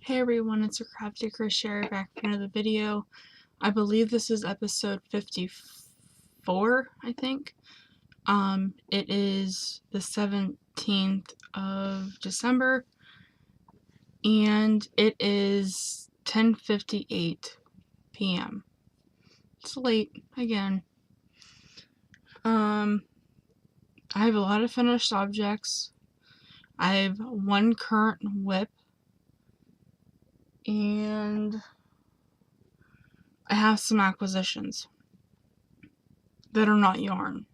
Hey everyone, it's your Crafty Crochet back for another video. I believe this is episode 54, I think. It is the 17th of December, and it is 10:58 p.m. It's late, again. I have a lot of finished objects. I have one current whip, and I have some acquisitions that are not yarn.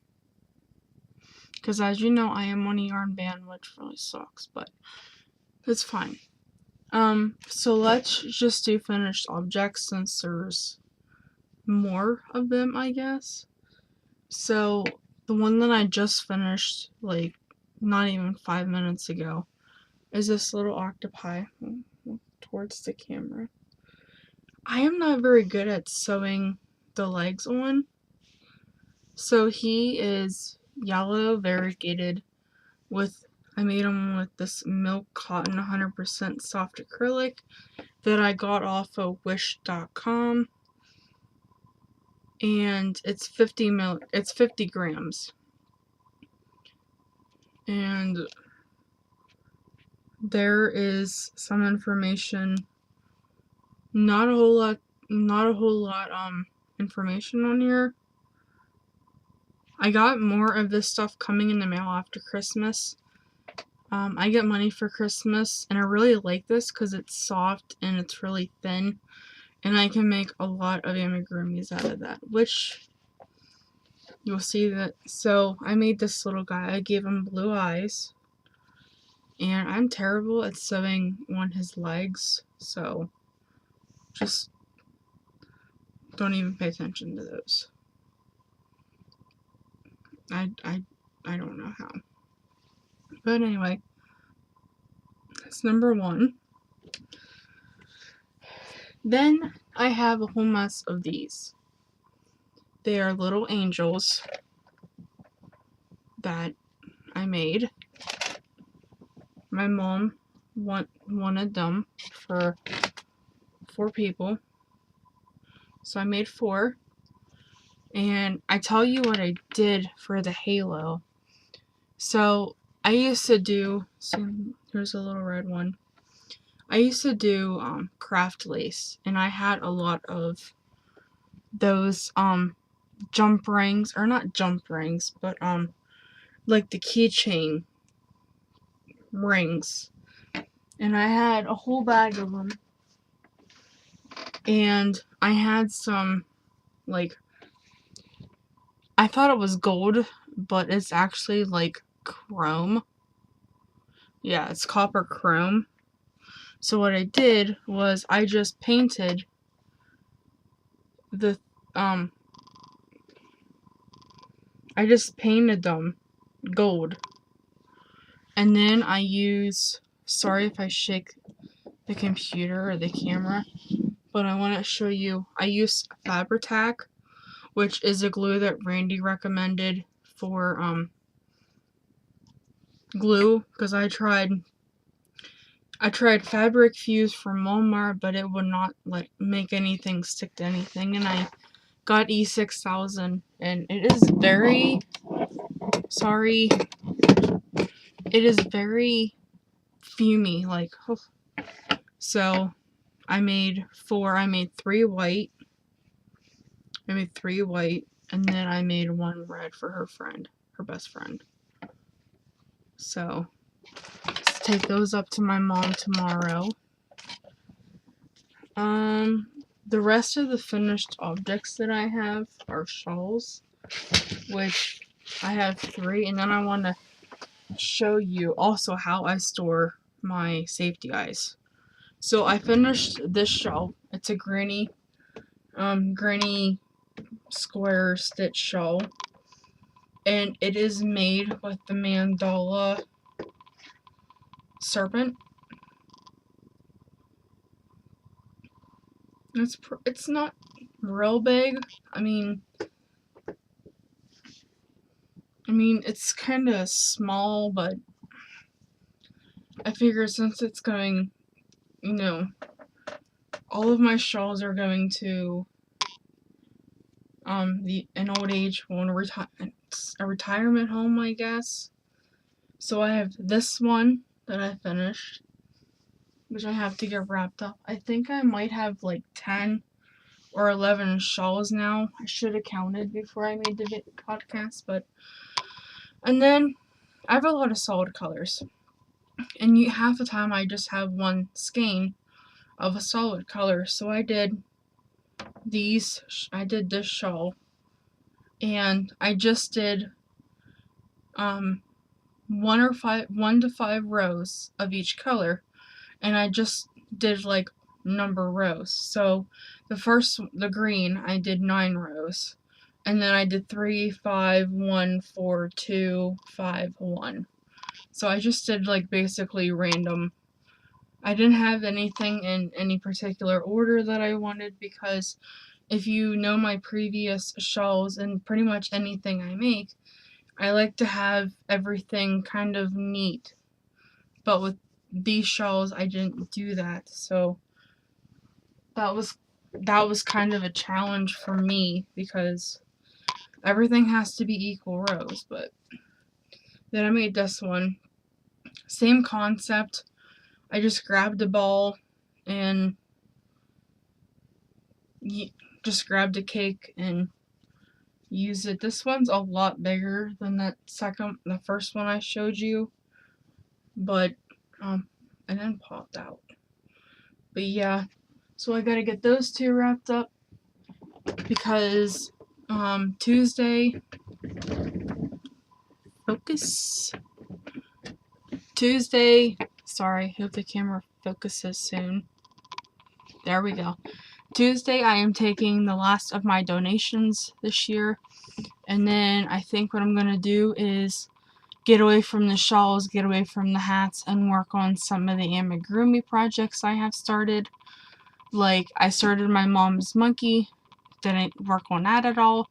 Because as you know, I am on a yarn ban, which really sucks, but it's fine. So let's just do finished objects since there's more of them, I guess. So the one that I just finished, like, not even 5 minutes ago, is this little octopi. Towards the camera. I am not very good at sewing the legs on. So he is yellow, variegated, I made them with this milk cotton 100% soft acrylic that I got off of wish.com, and it's 50 grams, and there is some information, not a whole lot information on here. I got more of this stuff coming in the mail after Christmas. I get money for Christmas, and I really like this because it's soft and it's really thin, and I can make a lot of amigurumis out of that, which you'll see that. So I made this little guy. I gave him blue eyes, and I'm terrible at sewing on his legs, so just don't even pay attention to those. I don't know how. But anyway, that's number one. Then I have a whole mess of these. They are little angels that I made. My mom wanted them for 4 people, so I made 4. And I tell you what I did for the halo. So I used to do, here's a little red one. I used to do craft lace, and I had a lot of those jump rings, or not jump rings, but like the keychain rings, and I had a whole bag of them. And I had some, like, I thought it was gold, but it's actually like chrome. Yeah, it's copper chrome. So what I did was I just painted I just painted them gold. And then I use, sorry if I shake the computer or the camera, but I want to show you, I use Fabri-Tac, which is a glue that Randy recommended for glue, because I tried Fabric Fuse from Walmart, but it would not make anything stick to anything, and I got E6000, and it is very, sorry, it is very fumey, like, oh. So I made 4. I made 3 white. And then I made 1 red for her best friend. So let's take those up to my mom tomorrow. The rest of the finished objects that I have are shawls, which I have 3, and then I want to show you also how I store my safety eyes. So I finished this shawl. It's a granny square stitch shawl, and it is made with the mandala serpent. It's not real big. I mean it's kind of small, but I figure since it's going you know, all of my shawls are going to an old age home, a retirement home, I guess. So I have this one that I finished, which I have to get wrapped up. I think I might have like 10 or 11 shawls now. I should have counted before I made the podcast, but and then I have a lot of solid colors, and half the time I just have one skein of a solid color. So I did this shawl, and I just did 1 to 5 rows of each color, and I just did like number rows. So the green, I did 9 rows, and then I did 3, 5, 1, 4, 2, 5, 1. So I just did like basically random. I didn't have anything in any particular order that I wanted, because if you know my previous shawls and pretty much anything I make, I like to have everything kind of neat. But with these shawls, I didn't do that, so that was kind of a challenge for me, because everything has to be equal rows. But then I made this one. Same concept. I just grabbed a ball and just grabbed a cake and used it. This one's a lot bigger than the first one I showed you, but it then popped out. But yeah, so I gotta get those 2 wrapped up, because Tuesday, sorry, hope the camera focuses soon. There we go. Tuesday, I am taking the last of my donations this year, and then I think what I'm gonna do is get away from the shawls, get away from the hats, and work on some of the amigurumi projects I have started. Like, I started my mom's monkey, didn't work on that at all.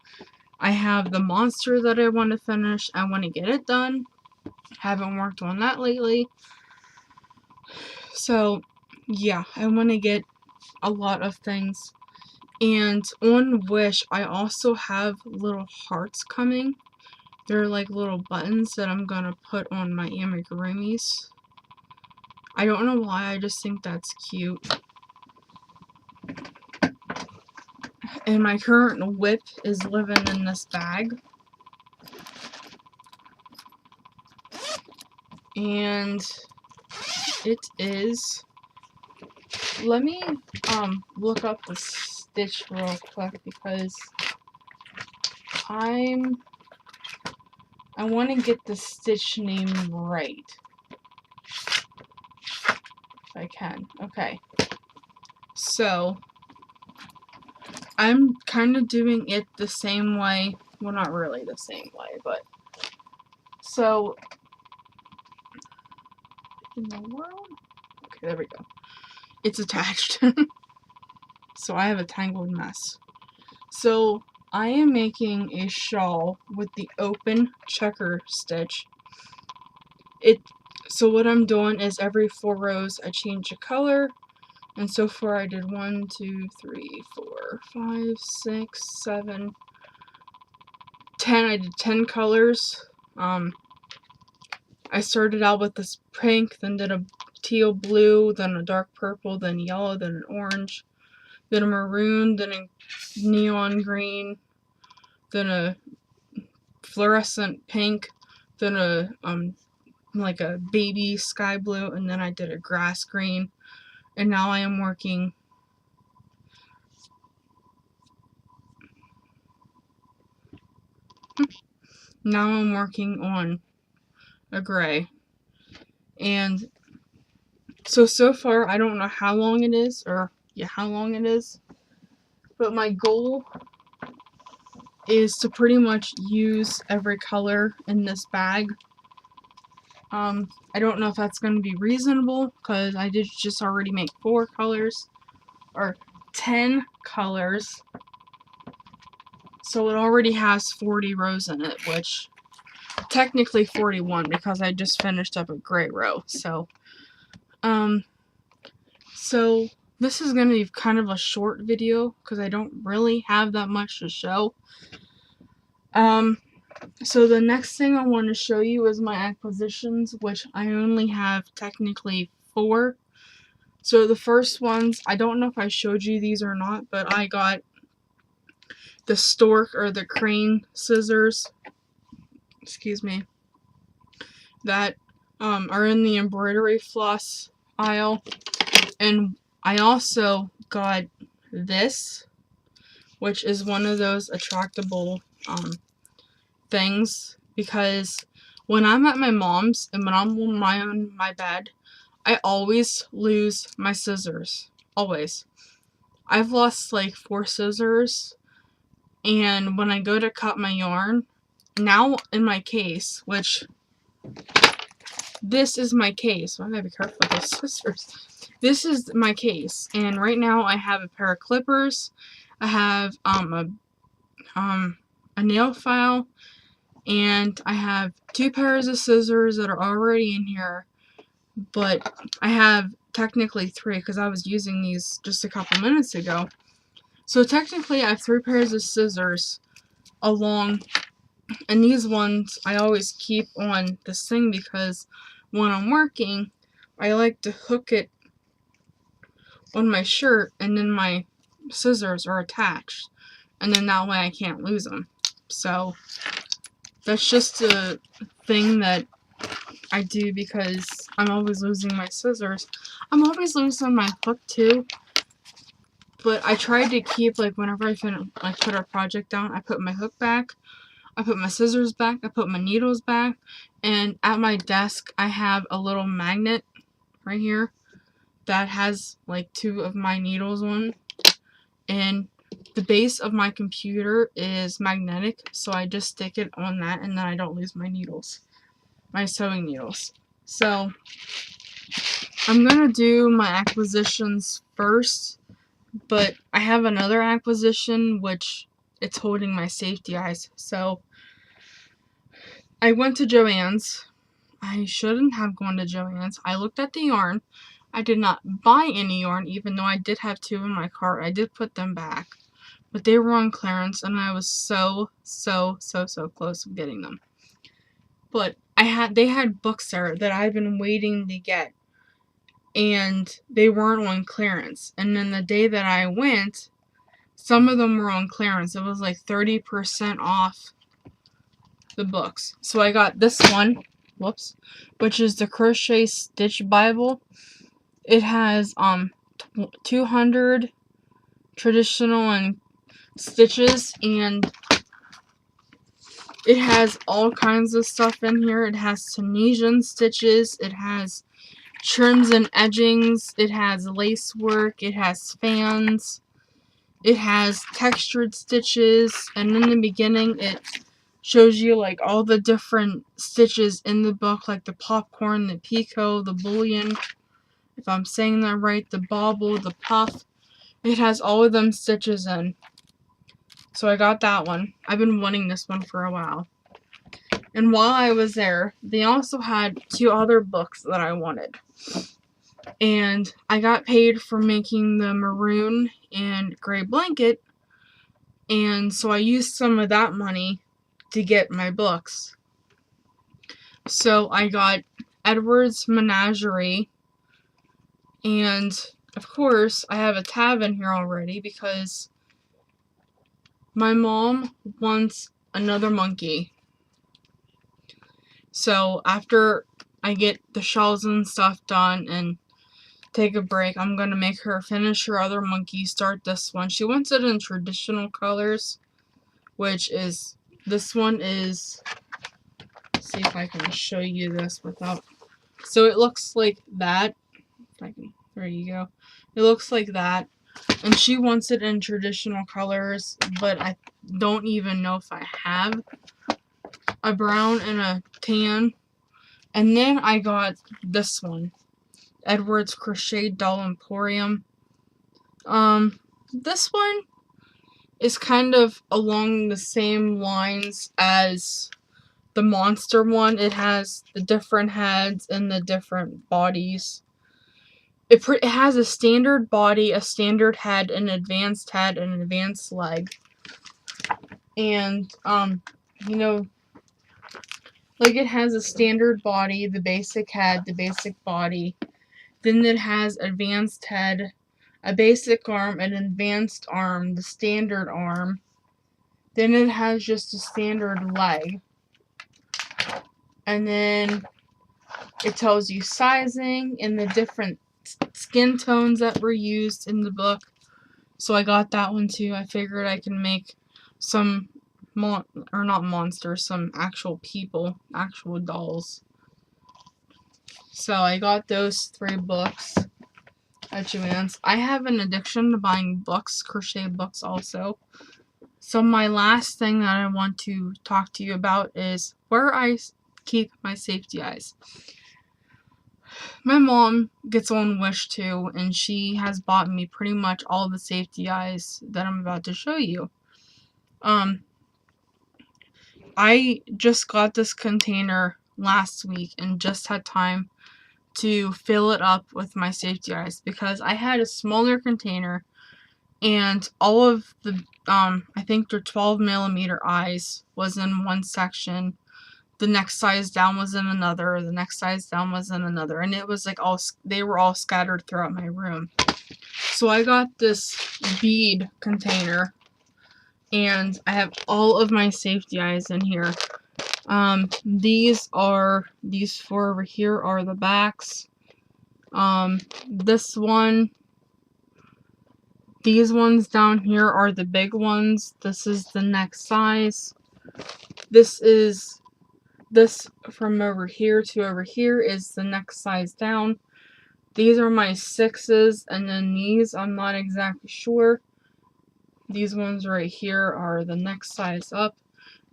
I have the monster that I want to finish. I want to get it done. Haven't worked on that lately. So, yeah, I want to get a lot of things. And on Wish, I also have little hearts coming. They're like little buttons that I'm gonna put on my amigurumis. I don't know why, I just think that's cute. And my current whip is living in this bag. And it is, let me look up the stitch real quick, because I want to get the stitch name right. If I can. Okay. So, I'm kind of doing it the same way. Well, not really the same way, but. So, in the world? Okay, there we go. It's attached. So, I have a tangled mess. So, I am making a shawl with the open checker stitch. So what I'm doing is every 4 rows I change a color, and so far I did 1, 2, 3, 4, 5, 6, 7, 10. I did 10 colors. I started out with this pink, then did a teal blue, then a dark purple, then yellow, then an orange, then a maroon, then a neon green, then a fluorescent pink, then a like a baby sky blue, and then I did a grass green, and now I am working on a gray. And so far I don't know how long it is, but my goal is to pretty much use every color in this bag. I don't know if that's going to be reasonable, because I did just already make 4 colors, or 10 colors, so it already has 40 rows in it, which technically 41, because I just finished up a gray row. So So this is going to be kind of a short video because I don't really have that much to show. So the next thing I want to show you is my acquisitions, which I only have technically 4. So the first ones, I don't know if I showed you these or not, but I got the stork or the crane scissors, excuse me, that are in the embroidery floss aisle. And I also got this, which is one of those attractable things, because when I'm at my mom's and when I'm on my bed, I always lose my scissors. Always. I've lost like 4 scissors, and when I go to cut my yarn, now in my case, which this is my case, so I gotta be careful with those scissors. This is my case, and right now I have a pair of clippers, I have a nail file, and I have 2 pairs of scissors that are already in here, but I have technically 3 because I was using these just a couple minutes ago. So technically I have 3 pairs of scissors along, and these ones I always keep on this thing because when I'm working, I like to hook it on my shirt and then my scissors are attached, and then that way I can't lose them. So that's just a thing that I do because I'm always losing my scissors. I'm always losing my hook too, but I try to keep, like, whenever I put a project down, I put my hook back, I put my scissors back, I put my needles back, and at my desk I have a little magnet right here that has like 2 of my needles on, and the base of my computer is magnetic, so I just stick it on that and then I don't lose my needles, my sewing needles. So I'm gonna do my acquisitions first, but I have another acquisition which it's holding my safety eyes. So I went to Joann's. I shouldn't have gone to Joann's. I looked at the yarn. I did not buy any yarn, even though I did have 2 in my cart. I did put them back, but they were on clearance, and I was so close to getting them. But they had books there that I've been waiting to get, and they weren't on clearance. And then the day that I went, some of them were on clearance. It was like 30% off the books. So I got this one, whoops, which is the Crochet Stitch Bible. It has 200 traditional and stitches, and it has all kinds of stuff in here. It has Tunisian stitches, it has trims and edgings, it has lace work, it has fans, it has textured stitches, and in the beginning it shows you like all the different stitches in the book, like the popcorn, the picot, the bullion, if I'm saying that right, the bobble, the puff. It has all of them stitches in. So I got that one. I've been wanting this one for a while. And while I was there, they also had 2 other books that I wanted. And I got paid for making the maroon and gray blanket, and so I used some of that money to get my books. So I got Edward's Menagerie, and of course I have a tab in here already because my mom wants another monkey. So after I get the shawls and stuff done and take a break, I'm gonna make her finish her other monkey, start this one. She wants it in traditional colors, which is, this one is, let's see if I can show you this without, so it looks like that. There you go. It looks like that, and she wants it in traditional colors, but I don't even know if I have a brown and a tan. And then I got this one, Edward's Crochet Doll Emporium. This one is kind of along the same lines as the monster one. It has the different heads and the different bodies. it has a standard body, a standard head, an advanced leg. And, you know, like it has a standard body, the basic head, the basic body. Then it has advanced head, a basic arm, an advanced arm, the standard arm. Then it has just a standard leg. And then it tells you sizing and the different skin tones that were used in the book. So I got that one too. I figured I can make some, not monsters, some actual people, actual dolls. So I got those 3 books at Joann's. I have an addiction to buying books, crochet books also. So my last thing that I want to talk to you about is where I keep my safety eyes. My mom gets on Wish too, and she has bought me pretty much all the safety eyes that I'm about to show you. I just got this container last week and just had time to fill it up with my safety eyes because I had a smaller container and all of the, I think they're 12mm eyes was in one section. The next size down was in another. The next size down was in another. And it was like they were all scattered throughout my room. So I got this bead container and I have all of my safety eyes in here. These 4 over here are the backs. This one, these ones down here are the big ones. This is the next size. This from over here to over here is the next size down. These are my 6s, and then these, I'm not exactly sure. These ones right here are the next size up.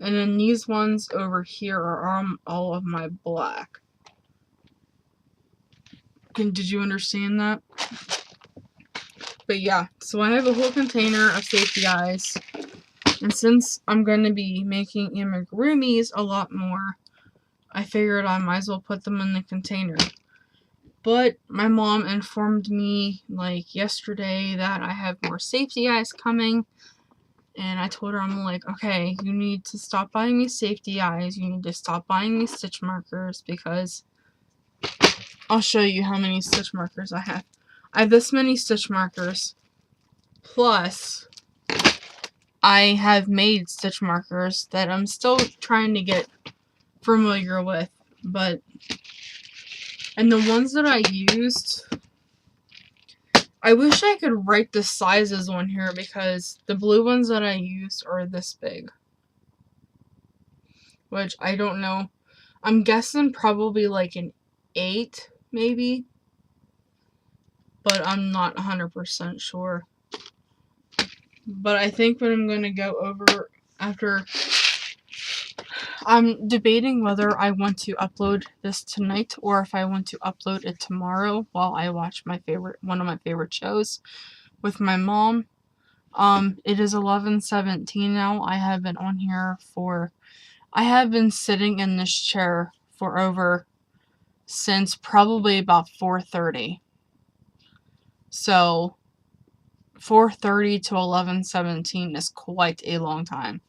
And then these ones over here are all of my black. Did you understand that? But yeah, so I have a whole container of safety eyes. And since I'm going to be making amigurumis a lot more, I figured I might as well put them in the container. But my mom informed me, like, yesterday that I have more safety eyes coming. And I told her, I'm like, okay, you need to stop buying me safety eyes. You need to stop buying me stitch markers because I'll show you how many stitch markers I have. I have this many stitch markers. Plus, I have made stitch markers that I'm still trying to get familiar with. And the ones that I used, I wish I could write the sizes on here because the blue ones that I used are this big. Which I don't know. I'm guessing probably like an 8, maybe. But I'm not 100% sure. But I think what I'm going to go over after, I'm debating whether I want to upload this tonight or if I want to upload it tomorrow while I watch one of my favorite shows with my mom. It is 11:17 now. I have been sitting in this chair since probably about 4:30. So 4:30 to 11:17 is quite a long time.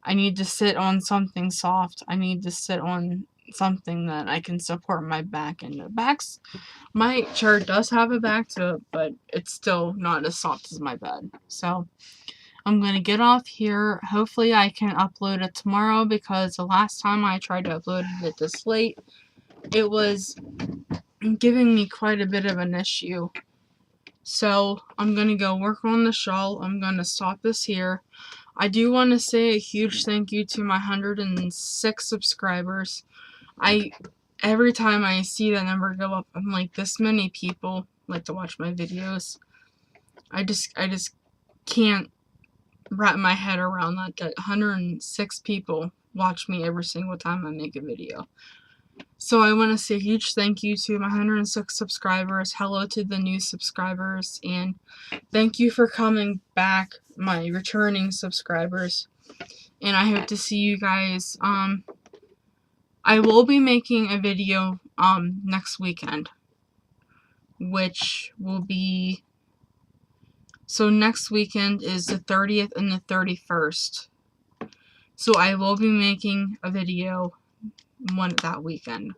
I need to sit on something soft. I need to sit on something that I can support my back. And my chair does have a back to it, but it's still not as soft as my bed. So I'm going to get off here. Hopefully I can upload it tomorrow because the last time I tried to upload it this late, it was giving me quite a bit of an issue. So I'm going to go work on the shawl. I'm going to stop this here. I do want to say a huge thank you to my 106 subscribers. Every time I see that number go up, I'm like, this many people like to watch my videos. I just can't wrap my head around that 106 people watch me every single time I make a video. So I want to say a huge thank you to my 106 subscribers. Hello to the new subscribers. And thank you for coming back, my returning subscribers. And I hope to see you guys. I will be making a video next weekend. which will be, so next weekend is the 30th and the 31st. So I will be making a video one that weekend.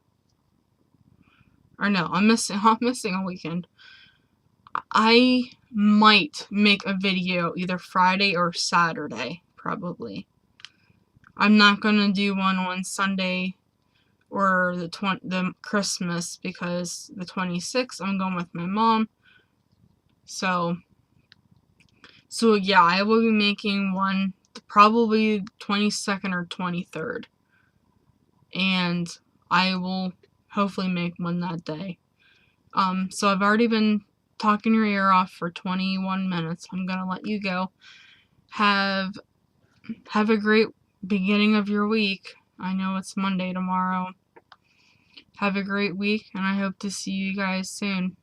Or no, I'm missing a weekend. I might make a video either Friday or Saturday, probably. I'm not gonna do one on Sunday or the Christmas, because the 26th I'm going with my mom. So yeah, I will be making one probably 22nd or 23rd. And I will hopefully make one that day. So I've already been talking your ear off for 21 minutes. I'm gonna let you go. Have a great beginning of your week. I know it's Monday tomorrow. Have a great week, and I hope to see you guys soon.